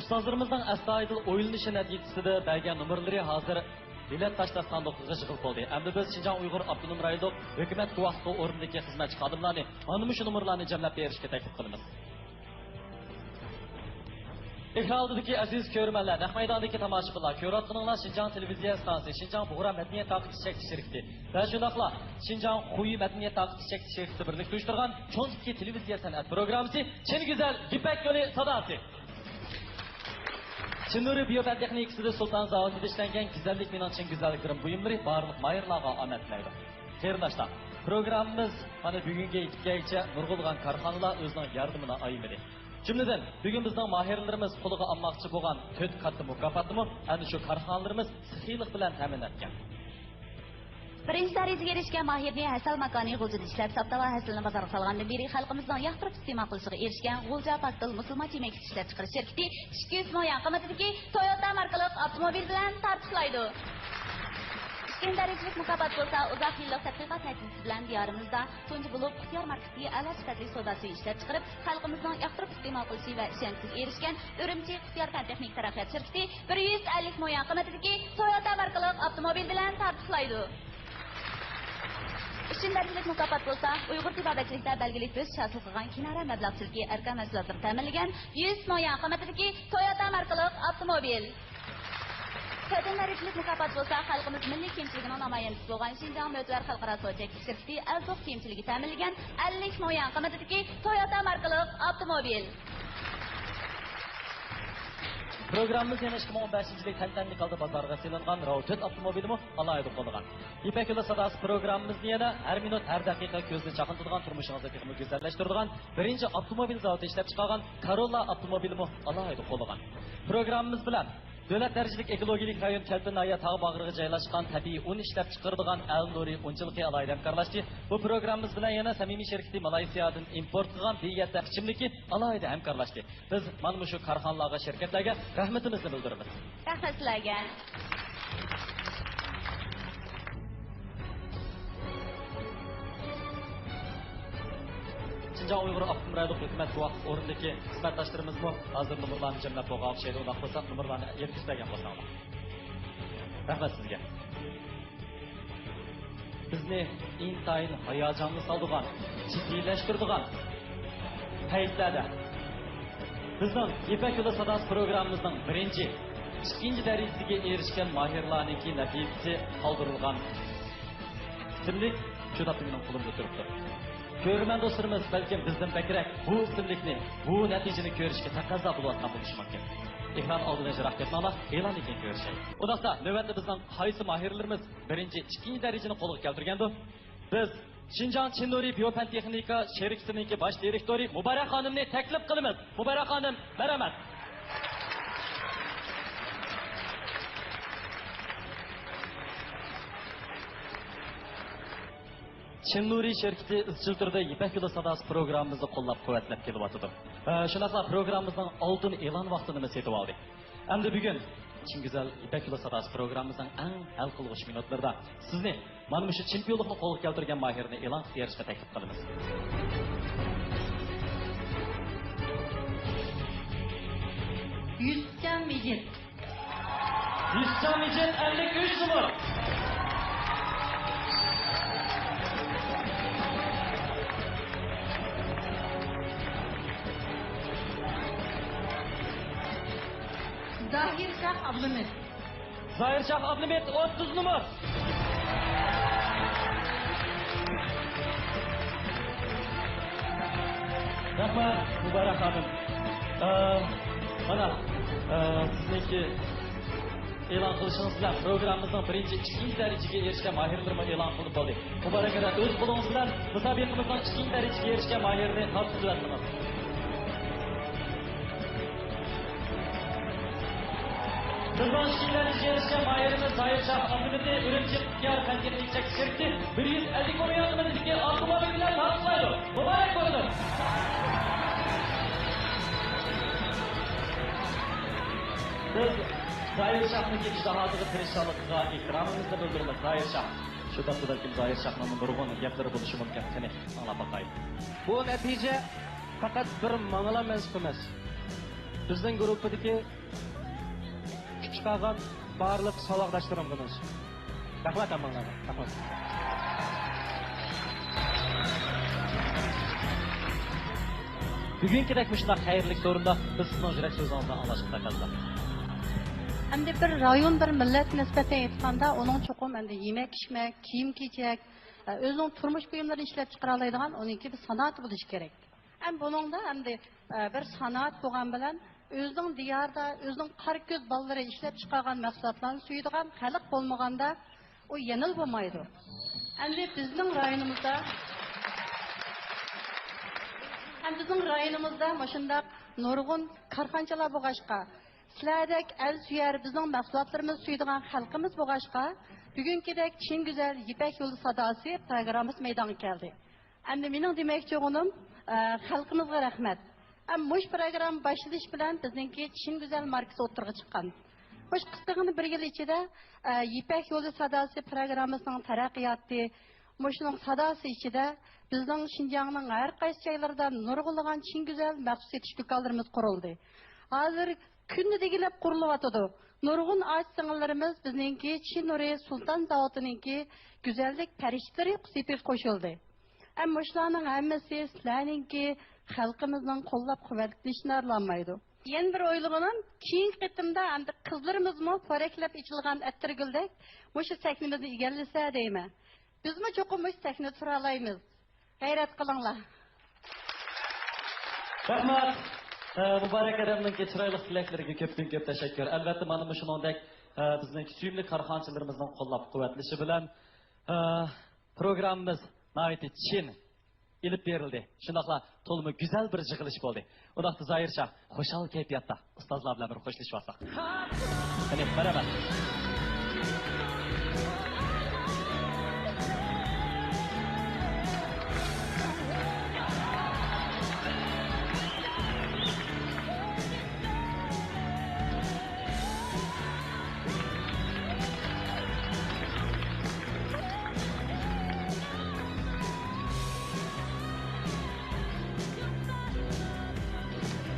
S1: Ustozlarimizning astoydil o'yinishi natijasida bergan numurlari hozir bilet tashlash sanduqiga yig'ilib qoldi. Endi biz Xinjiang Uyg'ur Abdunum rayonida hukumat guvohligi o'rnidagi xizmatchi xodimlarni mana shu numurlarni jamlab berishga taklif qilamiz. Ekrandagi aziz ko'rmanlar, naq maydondagi tomoshabinlar, ko'rayotganinglar Xinjiang televiziya stansiyasi, Xinjiang Buğra madaniyat taqdis shakli shirkati va shundaqla Xinjiang Xuyi madaniyat taqdis shakli shirkati birlikda uyushtirgan cho'nki televiziya san'at programmasi Chin Güzel Ipak yo'li sadosi. Chinuri biyofan texnikasida Sultan zavodida ishlangan güzellik bilan chin güzelliklerin buyumlari barliq mayırlarga omad tilaydi. Qarindoshlar, programmamiz mana bugunga yetgancha nurg'ulg'an korxonalar o'zining yordamini aymadi. Jumladan, bugun bizning mahirlarimiz qo'liga olmoqchi bo'lgan 4 katta mukofotni ana shu korxonalarimiz saxiylik bilan ta'min etgan.
S2: Birinchi darajaga erishgan mahirni hasal makoni g'uljida ishlab sotdi va hasilni bozorga solgandan beri xalqimizning yoqtirib iste'mol qilishiga erishgan G'ulja Paktil musulmon yemak ishlab chiqarish shirkati 200 million qiymatidagi Toyota markali avtomobil bilan tartiblaydi. Ikkinchi darajalik mukofot bo'lsa, uzoq yillik tadqiqot natijasi bilan diyorimizda tunji bo'lib Ixtiyor markasiga a'lo sifatli savdosi ishlab chiqarib, xalqimizning yoqtirib iste'mol qilishi va ishonchiga erishgan Urumchi Ixtiyor texnik taraqqiyot shirkati 150 million qiymatidagi Toyota markali avtomobil bilan tartiblaydi. Uchinchi darajalik mukofot bo'lsa, Uyg'ur tibobatchilikda belgilik o'z hosil qilgan kinara mablag'chilikka arkan mahsulotlar ta'minlagan 100 million qiymatidagi Toyota markali avtomobil. Kadın Eriklik mükafat bolsa xalqimiz milliy kemçiliginin namoyandisi bo'lgan Şinjan Mötvar xalqaro so'chak shirkati azliq kemçiligi ta'minlagan 50 million qiymatidagi Toyota markali avtomobil.
S1: Programımız yana 2015-yil tantanli qalda bozorga selingan Rav4 avtomobilimi alayda qo'lgan. İpek yo'li sadasi programımızni yana har minut har daqiqa ko'zni chaqintiradigan turmushingizni texmi go'zallashtiradigan birinchi avtomobil zavodi ishlab chiqargan Corolla avtomobilimi alayda qo'lgan. Programımız bilan Davlat darajalik ekologik rayon Kalpinaya tog' bag'riga joylashgan tabiiy un ishlab chiqaradigan Al Nuri unchiligi alayda hamkorlashdi. Bu programımız bilan yana samimiy shirkati Malayziyadan import qilgan biyatda ichimlikni alayda hamkorlashdi. Biz mana shu korxonalarga, shirkatlarga rahmatimizni bildiramiz.
S2: Rahmat sizlarga.
S1: Şinjan Uyghur Avtonom Rayon Hükümet bu vaqt o'rindagi xizmatdoshlarimiz bu hozir nomerlarni jamlab qo'ygan o'xshaydi. Ular bo'lsa nomerlarni yetkazgan bo'lsanglar. Rahmat sizga. Bizni intayin hayajonli soldigan, jiddiylashtirdigan paytlarda bizning Ipak yo'li sadasi programmamizning birinchi, ikkinchi darajasiga erishgan mahirlarning natijasi qoldirilgan ismlik shu topning qo'limda turibdi. Ko'rman do'stlarimiz balkim bizdan bakrak bu ismlikni, bu natijani ko'rishga taqozo bo'layotgan bo'lishi mumkin. Ekran oldida ijroq etmoqlar, e'lon ekan ko'rishay. Undaqda navbatda bizning qaysi mahirlarimiz birinchi, ikkinchi darajani qo'lga keltirgandi? Biz Şinjan Chinuri Biopan Texnika sheriksiniki bosh direktori Muborak xonimni taklif qilamiz. Muborak xonim, marhamat. Chinuri şirketi izchil turda Ipak yo'li sadasi programmamizni qo'llab-quvvatlab kelyapti. Shunaqla programmamizning oldin e'lon vaqtini setib oldik. Endi bugun chin go'zal Ipak yo'li sadasi programmamizning eng hal qilg'ich minutlarida sizni mana shu chempionlikni qo'lga keltirgan mahirni e'lon qilishga taklif qilamiz.
S3: Yusufcan Mecit.
S1: Yusufcan Mecit 53 numara.
S3: Zahir Şah Abdülhamid.
S1: Zahir Şah Abdülhamid 30 numara. Rahmat Muborak xonim. Mana sizniki e'lon qilishingiz bilan programmamizning birinchi, ikkinchi darajaga erishgan mahirlarni e'lon qilib bo'ldik. Muborak aka, o'z qo'lingiz bilan musobaqamizning ikkinchi darajaga erishgan mahirni topshirasiz. Bizden şiirler içerisinde mahirimiz Zahir Şah Abdülhamid'i Ürümçi Kıyar Pencereli Çek Şirketi 150 konuya adımızdaki avtomobiller tanıtlaydı. Mübarek olsun. Biz Zahir Şah'nın iştahatığı perişanlıkla ikramımızda bildirmek Zahir Şah. Şu dakikada kim Zahir Şah'ın nurgun yapları buluşu mümkün. Seni anla bakayım.
S11: Bu netice fakat bir mangala mensip emas. Bizning gruppidagi chiqargan barliq saboqdoshlarimiz. Rahmat amallarga. Rahmat.
S1: Bugünkidek shunday xayrli o'rinda biz sizning yurak so'zingizni anglashga taqozo.
S12: Endi bir rayon bir millat nisbatan aytganda, uning cho'qim endi yemak-ichmak, kiyim-kechak, o'zining turmush buyumlarini ishlab chiqara oladigan uningki bir sanoat bo'lishi kerak. Ham buningda endi bir sanoat bo'lgan bilan o'zining diyorda, o'zining qari ko'z bolalari ishlab chiqargan mahsulotlarni suyadigan xalq bo'lmaganda, u yenil bo'lmaydi. Endi bizning rayonimizda mashunda nurg'un korxonalar bo'lg'ashqa, sizlardek el suyar bizning mahsulotlarimizni suyadigan xalqimiz bo'lg'ashqa, bugünkidek chin go'zal Ipak yo'li sadasi programmamiz maydonga keldi. Endi mening demoqchi o'g'lim, xalqimizga rahmat. Mush program başlash bilan bizningki chin go'zal markasi o'tirg'i chiqqan. Mush qisqagina bir yil ichida Ipak yo'li sadasi programmasining taraqqiyoti, mushning sadasi ichida bizning Şinjanning har qaysi joylarida nurg'unlagan chin go'zal maxsus etish do'konlarimiz qurildi. Hozir kunni degilab qurilyotdi. Nurg'un oq-singillarimiz bizningki Chinuri Sultan zavodininki go'zallik farishtalari qisib qo'shildi. Mushlarning hammasi sizlarningki xalqimizning qo'llab-quvvatlashini arlanmaydi. Yeni bir oyluğunun keyingi qitimda endi qizlarimizmi poraklab ichilgan attirguldek mushu sahnimizni egallasa deyman. Bizmi cho'qim mush sahna tura olamiz. G'ayrat qilinglar.
S1: Rahmat. Muborak adamning chiroyli tilaklariga ko'pdan ko'p tashakkur. Albatta mana shuningdek bizning suyimli korxonchilarimizning qo'llab-quvvatlashi bilan programmamiz nihoyatda chin ilib berildi. Shundaqla to'limi go'zal bir yig'ilish bo'ldi. Undaqda Zoircha xushal kayfiyatda ustozlar bilan bir xo'shlashib olsak. Qani, marhamat.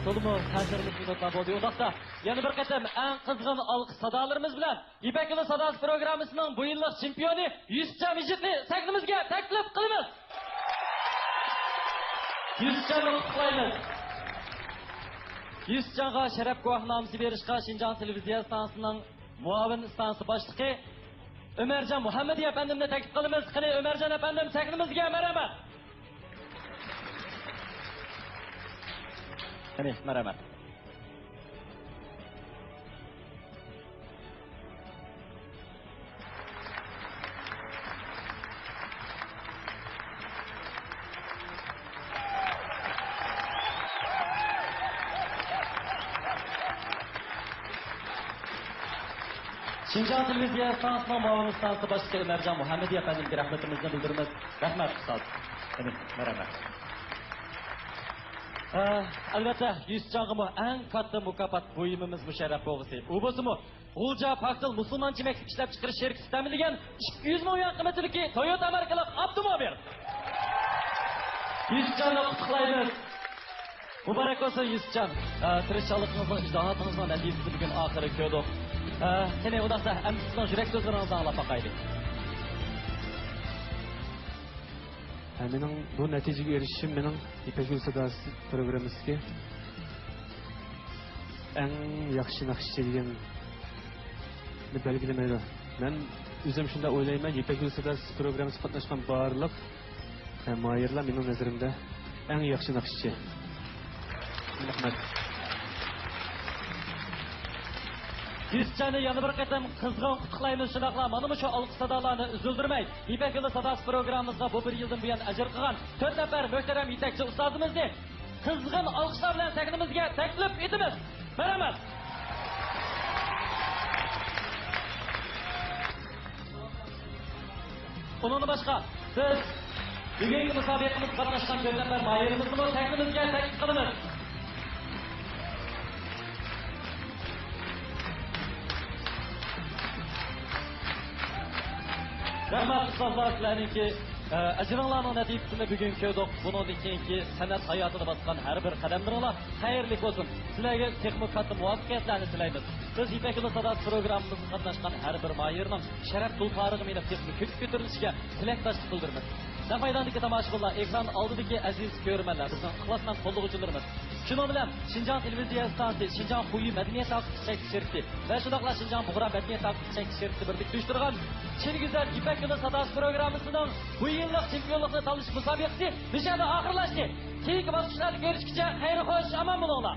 S1: Tolumu tanışırımız minutlar bo'ldi. Undaqda yana bir qatam eng qizg'in alqış sadalarimiz bilan İpek Yolu Sadasi programmasining bu yillik chempioni Yusufjon Mijitni sahnimizga taklif qilamiz. Yusufjonni qutlaymiz. Yusufjonga sharaf guvohnomasi berishga Shinjon televiziya stansiyaning muavin stansiya boshlig'i Ömerjon Muhammadiy efendimni taklif qilamiz. Qani Ömerjon efendim sahnimizga marhamat. Qani, marhamat. Shinjon televiziya stansiyaning muavin stansiya boshlig'i Ömerjon Muhammadiy efendimga rahmatimizni bildiramiz. Rahmat ustoz. Qani, marhamat. Albatta, Yusufjonga eng katta mukofot buyumimiz musharraf bo'lg'isi. U bo'lsa-mu, G'ulja Paxtil musulmoncha maktab ishlab chiqarish sherikasi ta'minlagan 200 ming yuan qiymatidagi Toyota markali avtomobil. Yusufjonni qutlaymiz. Muborak bo'lsin Yusufjon. Tirishchiligingizning, ijodiyatingizning natijasi bugun oxiri ko'rdik. Qani, undaqda sizning yurak so'zlaringizni anglab boqaylik.
S13: Mening bu natijaga erishishim mening İpek Yolu Sadasi programmasiga eng yaxshi naqshchi degan belgilamaydi. Men o'zim shunday o'ylayman, İpek Yolu Sadasi programmasida qatnashgan barliq moyirlar mening nazarimda eng yaxshi naqshchi. Rahmat.
S1: Yusufjonni yana bir qatam qizg'in qutlaymiz. Shundaqla mana shu alqış sadalarni uzildirmay, İpek Yolu Sadasi programmamizga bu bir yildan buyon ajr qilgan 4 nafar muhtaram yetakchi ustozimizni qizg'in alqishlar bilan sahnimizga taklif etamiz. Marhamat. Bundan boshqa biz bugungi musobaqamizda qatnashgan 4 nafar moyirimizni sahnimizga taklif qilamiz. Rahmat ustozlar sizlarningki ajringlarning natijasini bugun ko'rdik. Bundan keyingi san'at hayotida bosgan har bir qadamlaringlar xayrli bo'lsin. Sizlarga texnik katta muvaffaqiyatlarni tilaymiz. Biz İpek Yolu Sadasi programmamizda qatnashgan har bir moyirning sharaf tulparig'i menib texnik ko'tarilishiga tilakdoshlik bildiramiz. Safaydandagi tomoshabinlar, ekran oldidagi aziz ko'rmanlar, bizning ixlosmand qo'llag'uvchilarimiz. Shuning bilan Shinjon televiziya stansiyasi, Shinjon Xuyi madaniyat taqdis sherikti va shundoqla Shinjon Bug'ra madaniyat taqdis sherikti birlikda uyushtirgan Chin Güzel İpek Yolu Sadasi programmasining bu yillik chempionlikni tanlash musobaqasi nishonda oxirlashdi. Keyingi bosqichlarda ko'rishguncha xayr-xo'sh, omon bo'linglar.